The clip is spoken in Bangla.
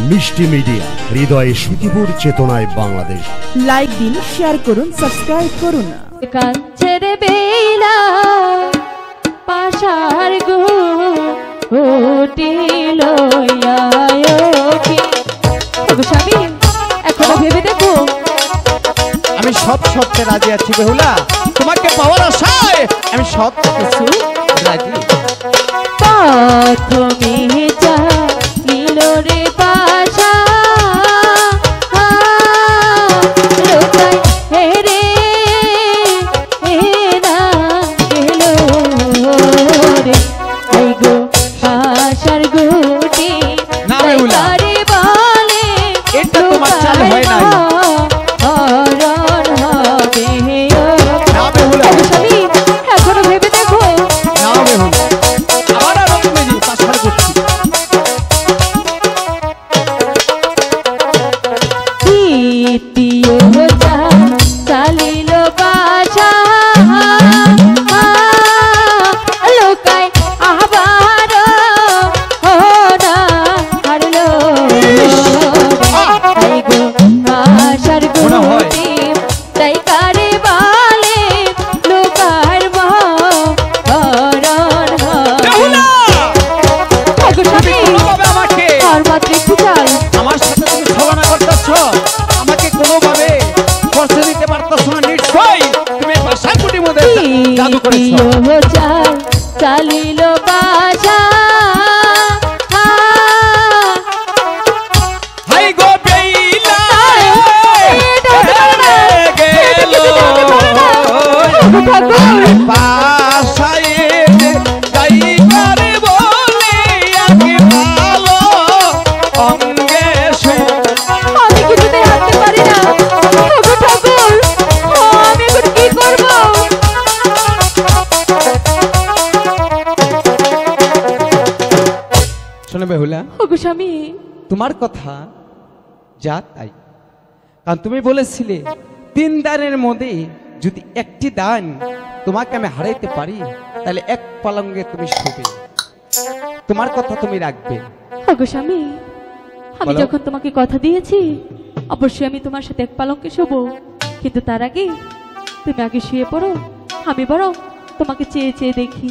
মিষ্টি মিডিয়া, হৃদয়ে সুখীপুর, চেতনায় বাংলাদেশ। লাইক দিন, শেয়ার করুন, সাবস্ক্রাইব করুন। কাঞ্চের বেলা পাশার গো উঠিল স্বামী, এখনো ভেবে দেখো। আমি সব শর্তে রাজি আছি বেহুলা, তোমাকে পাওয়ার আশায় আমি সব কিছু রাজি। প্রথমে যা নীল রে পাশা রে না গেল রে গো পাশার গুটি না বেহুলা, এটা তোমার চাল হয় নাই। এখনো ভেবে দেখো। না বেহুলা, আবার আর তুমি পাশার করছি। দ্বিতীয় চালিল বাসা লোকায় আবার হারলো বাসার গুটি তাই কারে বালে লোকার আমাকে আর মাত্র একটু চাল আমার সাথে তুমি ছলনা করতেছ, আমাকে কোনোভাবে কষ্ট দিতে পারতেছ না। নিশ্চয়ই তুমি বাসার কুটির মধ্যে জাদু করেছো। চালিল বাসা হাই গো বেইলা বাসায় যাইবারে বলে আগে ভালো অঙ্গে আমি কিছুতেই হাঁটতে পারি না। ঠাকুর, আমি এখন কি করব? শোনো বেহুলা, ওগো স্বামী, তোমার কথা যা তাই, কারণ তুমি বলেছিলে 3 দানের মধ্যে যদি একটি দান তোমাকে আমি হারাইতে পারি তাহলে এক পালঙ্গে তুমি শোবে। তোমার কথা তুমি রাখবে। ওগো স্বামী, আমি বলো। যখন তোমাকে কথা দিয়েছি অবশ্যই আমি তোমার সাথে এক পালঙ্কে শোবো, কিন্তু তার আগে তুমি আগে শুয়ে পড়ো, আমি বরং তোমাকে চেয়ে চেয়ে দেখি।